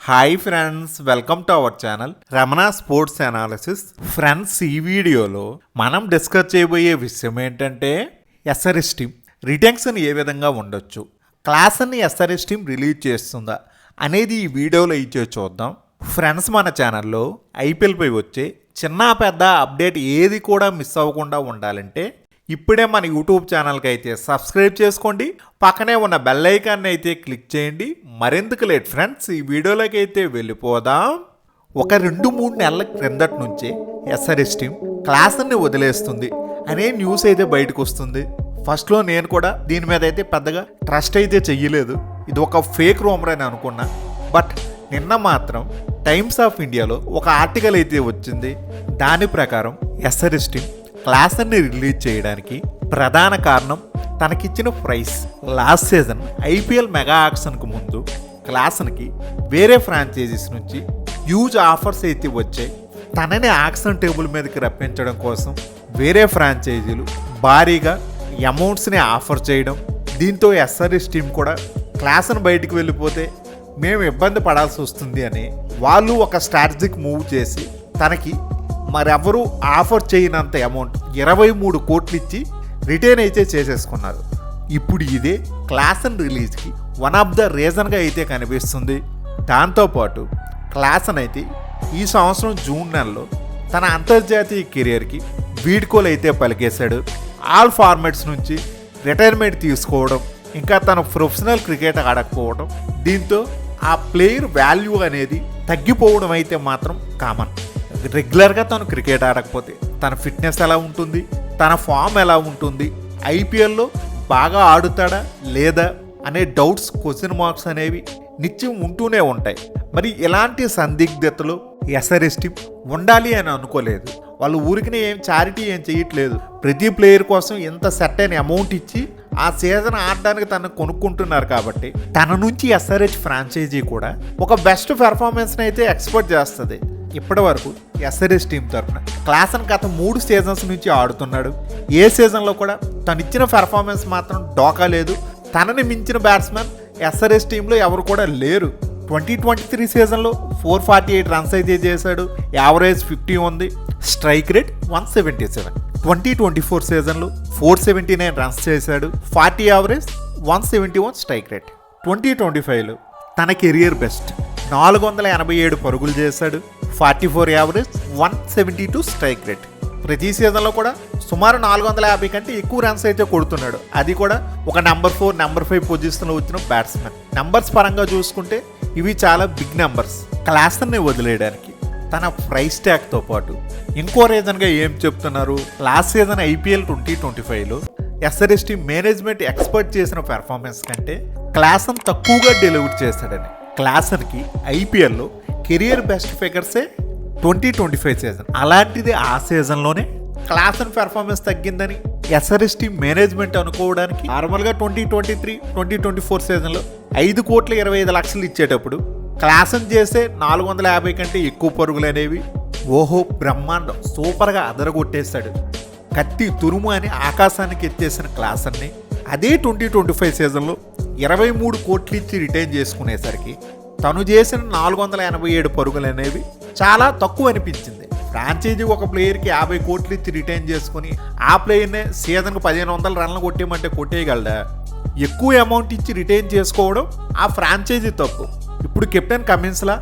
Hi friends, welcome to our channel Ramana sports analysis. Friends, ఈ వీడియోలో మనం డిస్కస్ చేయబోయే విషయం ఏంటంటే ఎస్ఆర్ఎస్ టీమ్ రిటెన్షన్ ఏ విధంగా ఉండొచ్చు, క్లాస్ని ఎస్ఆర్ఎస్ టీమ్ రిలీజ్ చేస్తుందా అనేది ఈ వీడియోలో ఇచ్చే చూద్దాం. ఫ్రెండ్స్, మన ఛానల్లో ఐపీఎల్పై వచ్చే చిన్న పెద్ద అప్డేట్ ఏది కూడా మిస్ అవ్వకుండా ఉండాలంటే ఇప్పుడే మన యూట్యూబ్ ఛానల్కి అయితే సబ్స్క్రైబ్ చేసుకోండి, పక్కనే ఉన్న బెల్ ఐకాన్ని అయితే క్లిక్ చేయండి. మరెందుకు లేట్ ఫ్రెండ్స్, ఈ వీడియోలోకి అయితే వెళ్ళిపోదాం. ఒక 2-3 నెలల క్రిందటి నుంచే ఎస్ఆర్ఎస్ టీమ్ క్లాస్ని వదిలేస్తుంది అనే న్యూస్ అయితే బయటకు వస్తుంది. ఫస్ట్లో నేను కూడా దీని మీద అయితే పెద్దగా ట్రస్ట్ అయితే చెయ్యలేదు, ఇది ఒక ఫేక్ రూమర్ అని అనుకున్నా. బట్ నిన్న మాత్రం టైమ్స్ ఆఫ్ ఇండియాలో ఒక ఆర్టికల్ అయితే వచ్చింది. దాని ప్రకారం ఎస్ఆర్ఎస్ టీమ్ క్లాస్ని రిలీజ్ చేయడానికి ప్రధాన కారణం తనకిచ్చిన price. Last season IPL mega ఆక్షన్కు ముందు క్లాస్కి వేరే ఫ్రాంచైజీస్ నుంచి హ్యూజ్ ఆఫర్స్ అయితే వచ్చాయి. తనని ఆక్షన్ టేబుల్ మీదకి రప్పించడం కోసం వేరే ఫ్రాంచైజీలు భారీగా అమౌంట్స్ని ఆఫర్ చేయడం, దీంతో ఎస్ఆర్ఎస్ టీమ్ కూడా క్లాస్ని బయటికి వెళ్ళిపోతే మేము ఇబ్బంది పడాల్సి వస్తుంది అని వాళ్ళు ఒక స్ట్రాటజిక్ మూవ్ చేసి తనకి మరెవరూ ఆఫర్ చేయనంత అమౌంట్ 23 కోట్లు ఇచ్చి రిటైన్ అయితే చేసేసుకున్నారు. ఇప్పుడు ఇదే క్లాసన్ రిలీజ్కి వన్ ఆఫ్ ద రీజన్గా అయితే కనిపిస్తుంది. దాంతోపాటు క్లాసన్ అయితే ఈ సంవత్సరం జూన్ నెలలో తన అంతర్జాతీయ కెరియర్కి వీడ్కోలు అయితే పలికేశాడు. ఆల్ ఫార్మాట్స్ నుంచి రిటైర్మెంట్ తీసుకోవడం, ఇంకా తన ప్రొఫెషనల్ క్రికెట్ ఆడకపోవడం, దీంతో ఆ ప్లేయర్ వాల్యూ అనేది తగ్గిపోవడం అయితే మాత్రం కామన్. రెగ్యులర్గా తను క్రికెట్ ఆడకపోతే తన ఫిట్నెస్ ఎలా ఉంటుంది, తన ఫామ్ ఎలా ఉంటుంది, ఐపీఎల్లో బాగా ఆడుతాడా లేదా అనే డౌట్స్, క్వశ్చన్ మార్క్స్ అనేవి నిత్యం ఉంటూనే ఉంటాయి. మరి ఇలాంటి సందిగ్ధతలు ఎస్ఆర్ఎస్ టీమ్ ఉండాలి అని అనుకోలేదు. వాళ్ళు ఊరికి ఏం చారిటీ ఏం చేయట్లేదు. ప్రతి ప్లేయర్ కోసం ఎంత సెట్ అయిన అమౌంట్ ఇచ్చి ఆ సీజన్ ఆడడానికి తను కొనుక్కుంటున్నారు. కాబట్టి తన నుంచి ఎస్ఆర్హెచ్ ఫ్రాంచైజీ కూడా ఒక బెస్ట్ పెర్ఫార్మెన్స్ని అయితే ఎక్స్పెక్ట్ చేస్తుంది. ఇప్పటి వరకు ఎస్ఆర్ఎస్ టీం తరఫున క్లాసన్ గత 3 సీజన్స్ నుంచి ఆడుతున్నాడు. ఏ సీజన్లో కూడా తను ఇచ్చిన పెర్ఫార్మెన్స్ మాత్రం డోకా లేదు. తనని మించిన బ్యాట్స్మెన్ ఎస్ఆర్ఎస్ టీంలో ఎవరు కూడా లేరు. 2023 సీజన్లో 448 రన్స్ అయితే చేశాడు, యావరేజ్ 50 ఉంది, స్ట్రైక్ రేట్ 177. 2024 సీజన్లో 479 రన్స్ చేశాడు, 40 యావరేజ్, 171 స్ట్రైక్ రేట్. 2025లో తన కెరియర్ బెస్ట్ 487 పరుగులు చేశాడు, 44 యావరేజ్, 172 స్ట్రైక్ రేట్. ప్రతి సీజన్లో కూడా సుమారు 450 కంటే ఎక్కువ రన్స్ అయితే కొడుతున్నాడు. అది కూడా ఒక నెంబర్ 4, నెంబర్ 5 పొజిషన్లో వచ్చిన బ్యాట్స్మెన్. నెంబర్స్ పరంగా చూసుకుంటే ఇవి చాలా బిగ్ నెంబర్స్. క్లాస్ని వదిలేయడానికి తన ప్రైస్ ట్యాగ్తో పాటు ఇంకో రీజన్గా ఏం చెప్తున్నారు, లాస్ట్ సీజన్ ఐపీఎల్ 2025లో ఎస్ఆర్ఎస్ టీమ్ మేనేజ్మెంట్ ఎక్స్పెక్ట్ చేసిన పెర్ఫార్మెన్స్ కంటే క్లాసన్ తక్కువగా డెలివర్ చేశాడని. క్లాసన్కి ఐపీఎల్లో కెరియర్ బెస్ట్ ఫిగర్సే 2025 సీజన్. అలాంటిది ఆ సీజన్లోనే క్లాసన్ పెర్ఫార్మెన్స్ తగ్గిందని ఎస్ఆర్ఎస్ టీమ్ మేనేజ్మెంట్ అనుకోవడానికి నార్మల్గా 2023-2024 సీజన్లో 5 కోట్ల 25 లక్షలు ఇచ్చేటప్పుడు క్లాసన్ చేసే 450 కంటే ఎక్కువ పరుగులు అనేవి ఓహో బ్రహ్మాండం, సూపర్గా అదరగొట్టేశాడు. కత్తి తురుము అని ఆకాశానికి ఎత్తేసిన క్లాసన్ని అదే 2025 సీజన్లో 23 కోట్లు ఇచ్చి రిటైన్ చేసుకునేసరికి తను చేసిన 487 పరుగులు అనేవి చాలా తక్కువ అనిపించింది. ఫ్రాంచైజీ ఒక ప్లేయర్కి 50 కోట్లు ఇచ్చి రిటైన్ చేసుకుని ఆ ప్లేయర్నే సీజన్కి 1500 రన్లు కొట్టేయమంటే కొట్టేయగలడా? ఎక్కువ అమౌంట్ ఇచ్చి రిటైన్ చేసుకోవడం ఆ ఫ్రాంచైజీ తప్పు. ఇప్పుడు కెప్టెన్ కమిన్స్లా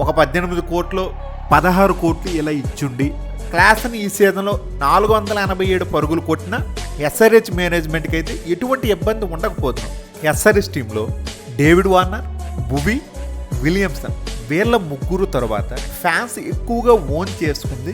ఒక 18 కోట్లు 16 కోట్లు ఇలా ఇచ్చుండి క్లాస్ని ఈ సీజన్లో 487 పరుగులు కొట్టిన ఎస్ఆర్హెచ్ మేనేజ్మెంట్కి అయితే ఎటువంటి ఇబ్బంది ఉండకపోతున్నాం. ఎస్ఆర్హెచ్ టీంలో డేవిడ్ వార్నర్, భువి, విలియమ్సన్ వీళ్ళ ముగ్గురు తర్వాత ఫ్యాన్స్ ఎక్కువగా ఓన్ చేసుకుంది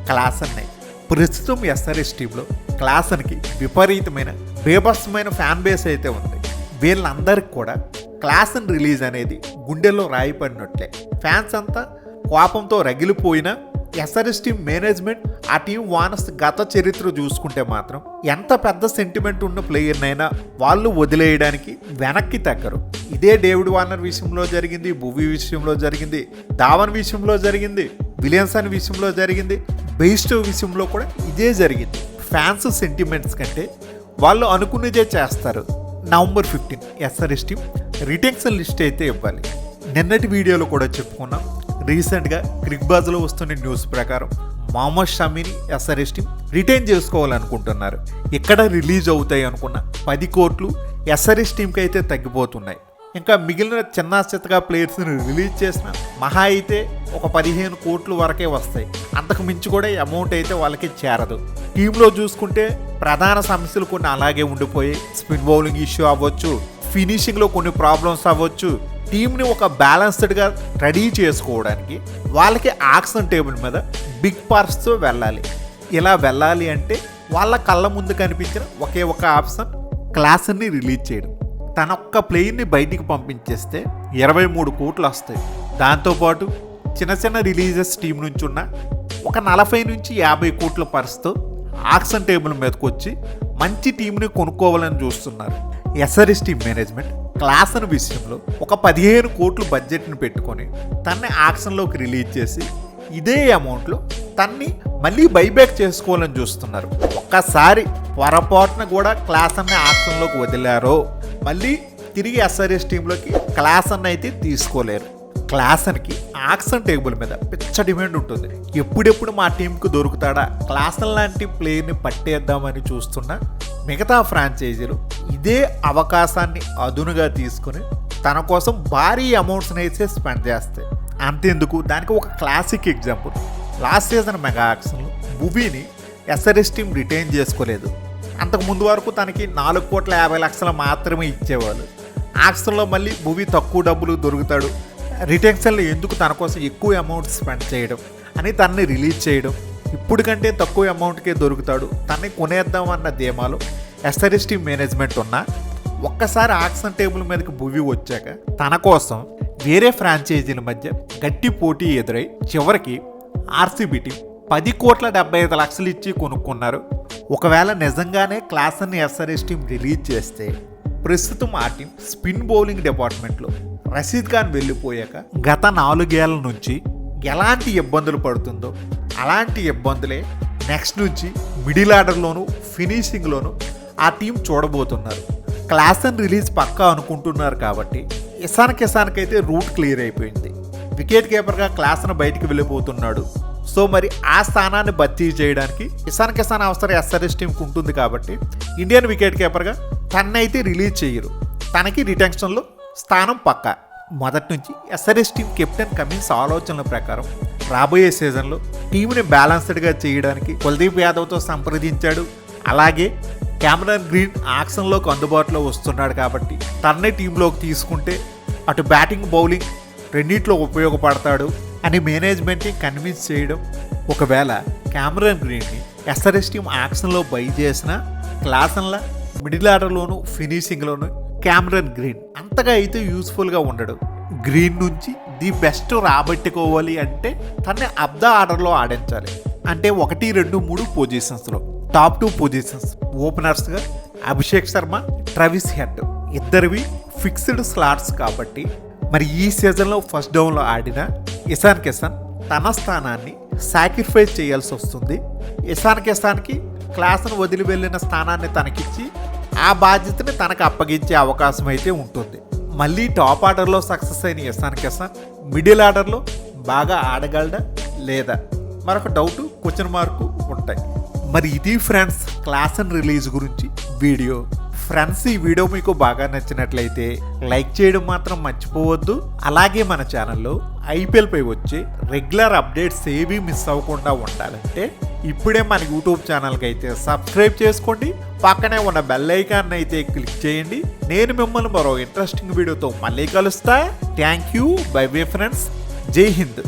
క్లాసన్నే. ప్రస్తుతం ఎస్ఆర్హెచ్ టీంలో క్లాసన్కి విపరీతమైన బేభత్సమైన ఫ్యాన్ బేస్ అయితే ఉంది. వీళ్ళందరికీ కూడా క్లాసన్ రిలీజ్ అనేది గుండెల్లో రాయిపడినట్లే. ఫ్యాన్స్ అంతా కోపంతో రగిలిపోయినా ఎస్ఆర్ఎస్ టీమ్ మేనేజ్మెంట్ ఆ టీం వానస్ గత చరిత్ర చూసుకుంటే మాత్రం ఎంత పెద్ద సెంటిమెంట్ ఉన్న ప్లేయర్నైనా వాళ్ళు వదిలేయడానికి వెనక్కి తగ్గరు. ఇదే డేవిడ్ వార్నర్ విషయంలో జరిగింది, భువి విషయంలో జరిగింది, ధావన్ విషయంలో జరిగింది, విలియమ్సన్ విషయంలో జరిగింది, బెయిస్టో విషయంలో కూడా ఇదే జరిగింది. ఫ్యాన్స్ సెంటిమెంట్స్ కంటే వాళ్ళు అనుకునేదే చేస్తారు. November 15 SRS team retention list అయితే ఇవ్వాలి. నిన్నటి వీడియోలో కూడా చెప్పుకున్నాం. రీసెంట్గా క్రిక్ బాజ్లో వస్తున్న న్యూస్ ప్రకారం మొహమ్మద్ షమీని ఎస్ఆర్ఎస్ టీం రిటైన్ చేసుకోవాలనుకుంటున్నారు. ఇక్కడ రిలీజ్ అవుతాయి అనుకున్న 10 కోట్లు ఎస్ఆర్ఎస్ టీంకి అయితే తగ్గిపోతున్నాయి. ఇంకా మిగిలిన చిన్న చిత్తగా ప్లేయర్స్ని రిలీజ్ చేసిన మహా అయితే ఒక 15 కోట్లు వరకే వస్తాయి. అంతకు మించి కూడా అమౌంట్ అయితే వాళ్ళకి చేరదు. టీంలో చూసుకుంటే ప్రధాన సమస్యలు కొన్ని అలాగే ఉండిపోయి, స్పిన్ బౌలింగ్ ఇష్యూ అవ్వచ్చు, ఫినిషింగ్లో కొన్ని ప్రాబ్లమ్స్ అవ్వచ్చు. టీంని ఒక బ్యాలెన్స్డ్గా రెడీ చేసుకోవడానికి వాళ్ళకి ఆక్షన్ టేబుల్ మీద బిగ్ పార్ట్స్తో వెళ్ళాలి. ఇలా వెళ్ళాలి అంటే వాళ్ళ కళ్ళ ముందు కనిపించిన ఒకే ఒక ఆప్షన్ క్లాస్ని రిలీజ్ చేయడం. తన ఒక్క ప్లేయర్ని బయటికి పంపించేస్తే 23 కోట్లు వస్తాయి. దాంతోపాటు చిన్న చిన్న రిలీజెస్ టీం నుంచి ఉన్న ఒక 40 నుంచి 50 కోట్ల పర్స్తో ఆక్షన్ టేబుల్ మీదకి వచ్చి మంచి టీంని కొనుక్కోవాలని చూస్తున్నారు. ఎస్ఆర్ఎస్ టీం మేనేజ్మెంట్ క్లాసన్ విషయంలో ఒక 15 కోట్లు బడ్జెట్ని పెట్టుకొని తన్ని ఆక్షన్లోకి రిలీజ్ చేసి ఇదే అమౌంట్లో తన్ని మళ్ళీ బైబ్యాక్ చేసుకోవాలని చూస్తున్నారు. ఒక్కసారి పొరపాటున కూడా క్లాసన్ని ఆక్షన్లోకి వదిలారో మళ్ళీ తిరిగి ఎస్ఆర్ఎస్ టీంలోకి క్లాసన్ అయితే తీసుకోలేరు. క్లాసన్కి ఆక్షన్ టేబుల్ మీద పిచ్చ డిమాండ్ ఉంటుంది. ఎప్పుడెప్పుడు మా టీంకు దొరుకుతాడా, క్లాసన్ లాంటి ప్లేయర్ని పట్టేద్దామని చూస్తున్న మిగతా ఫ్రాంచైజీలు ఇదే అవకాశాన్ని అదునుగా తీసుకుని తన కోసం భారీ అమౌంట్స్ని అయితే స్పెండ్ చేస్తాయి. అంతేందుకు, దానికి ఒక classic example, last season mega ఆక్షన్లో భువీని ఎస్ఆర్ఎస్ టీం రిటైన్ చేసుకోలేదు. అంతకు ముందు వరకు తనకి 4,50,00,000 మాత్రమే ఇచ్చేవాళ్ళు. ఆక్షన్లో మళ్ళీ భువీ తక్కువ డబ్బులు దొరుకుతాడు, రిటెన్షన్లో ఎందుకు తన కోసం ఎక్కువ అమౌంట్ స్పెండ్ చేయడం అని తనని రిలీజ్ చేయడం, ఇప్పుడు కంటే తక్కువ అమౌంట్కే దొరుకుతాడు, తనని కొనేద్దామన్న ధీమాలో ఎస్ఆర్ఎస్ టీం మేనేజ్మెంట్ ఉన్న ఒక్కసారి ఆక్షన్ టేబుల్ మీదకి భువీ వచ్చాక తన కోసం వేరే ఫ్రాంచైజీల మధ్య గట్టి పోటీ ఎదురై చివరికి ఆర్సీబీ టీం 10,75,00,000 ఇచ్చి కొనుక్కున్నారు. ఒకవేళ నిజంగానే క్లాసన్ని ఎస్ఆర్ఎస్ టీం రిలీజ్ చేస్తే ప్రస్తుతం ఆ టీం స్పిన్ బౌలింగ్ డిపార్ట్మెంట్లో రషీద్ ఖాన్ వెళ్ళిపోయాక గత 4 ఏళ్ల నుంచి ఎలాంటి ఇబ్బందులు పడుతుందో అలాంటి ఇబ్బందులే నెక్స్ట్ నుంచి మిడిల్ ఆర్డర్లోను ఫినిషింగ్లోను ఆ టీం చూడబోతున్నారు. క్లాసన్ రిలీజ్ పక్కా అనుకుంటున్నారు కాబట్టి ఇషాన్ కిషాన్కి అయితే రూట్ క్లియర్ అయిపోయింది. వికెట్ కీపర్గా క్లాసన్ బయటికి వెళ్ళిపోతున్నాడు. సో మరి ఆ స్థానాన్ని భర్తీ చేయడానికి ఇషాన్ కిషాన్ అవసరం ఎస్ఆర్ఎస్ టీంకి ఉంటుంది కాబట్టి ఇండియన్ వికెట్ కీపర్గా తన్నైతే రిలీజ్ చేయరు. తనకి రిటెన్షన్లో స్థానం పక్కా. మొదటి నుంచి ఎస్ఆర్ఎస్ టీం కెప్టెన్ కమిన్స్ ఆలోచనల ప్రకారం రాబోయే సీజన్లో టీంని బ్యాలెన్స్డ్గా చేయడానికి కుల్దీప్ యాదవ్తో సంప్రదించాడు. అలాగే కెమెరాన్ గ్రీన్ ఆక్షన్లోకి అందుబాటులో వస్తున్నాడు కాబట్టి తన్నే టీంలోకి తీసుకుంటే అటు బ్యాటింగ్ బౌలింగ్ రెండింటిలో ఉపయోగపడతాడు అని మేనేజ్మెంట్ని కన్విన్స్ చేయడం. ఒకవేళ కెమెరాన్ గ్రీన్ని ఎస్ఆర్ఎస్ టీం ఆక్షన్లో బై చేసిన క్లాసన్ల మిడిల్ ఆర్డర్లోను ఫినిషింగ్లోను కెమెరాన్ గ్రీన్ అంతగా అయితే యూస్ఫుల్గా ఉండడు. గ్రీన్ నుంచి ది బెస్ట్ రాబట్టుకోవాలి అంటే తన్ని అప్ ద ఆర్డర్లో ఆడించాలి. అంటే 1, 2, 3 పొజిషన్స్లో టాప్ 2 పొజిషన్స్ ఓపెనర్స్గా అభిషేక్ శర్మ, ట్రావిస్ హెడ్ ఇద్దరివి ఫిక్స్డ్ స్లాట్స్ కాబట్టి మరి ఈ సీజన్లో ఫస్ట్ డౌన్లో ఆడిన ఇషాన్ కిషాన్ తన స్థానాన్ని సాక్రిఫైస్ చేయాల్సి వస్తుంది. ఇషాన్ కిషాన్కి క్లాస్ను వదిలి వెళ్ళిన స్థానాన్ని తనకిచ్చి ఆ బాధ్యతని తనకు అప్పగించే అవకాశం అయితే ఉంటుంది. మళ్ళీ టాప్ ఆర్డర్లో సక్సెస్ అయిన ఇషాన్ కిషాన్ మిడిల్ ఆర్డర్లో బాగా ఆడగలడా లేదా మరొక డౌట్, క్వశ్చన్ మార్కు ఉంటాయి. మరి ఇది ఫ్రెండ్స్ క్లాసన్ రిలీజ్ గురించి వీడియో. ఫ్రెండ్స్ ఈ వీడియో మీకు బాగా నచ్చినట్లయితే లైక్ చేయడం మాత్రం మర్చిపోవద్దు. అలాగే మన ఛానల్లో ఐపీఎల్పై వచ్చే రెగ్యులర్ అప్డేట్స్ ఏవి మిస్ అవ్వకుండా ఉండాలంటే ఇప్పుడే మన యూట్యూబ్ ఛానల్కి అయితే సబ్స్క్రైబ్ చేసుకోండి. పక్కనే ఉన్న బెల్ ఐకాన్ అయితే క్లిక్ చేయండి. నేను మిమ్మల్ని మరో ఇంట్రెస్టింగ్ వీడియోతో మళ్ళీ కలుస్తా. Thank you. By bye friends. జై హింద్.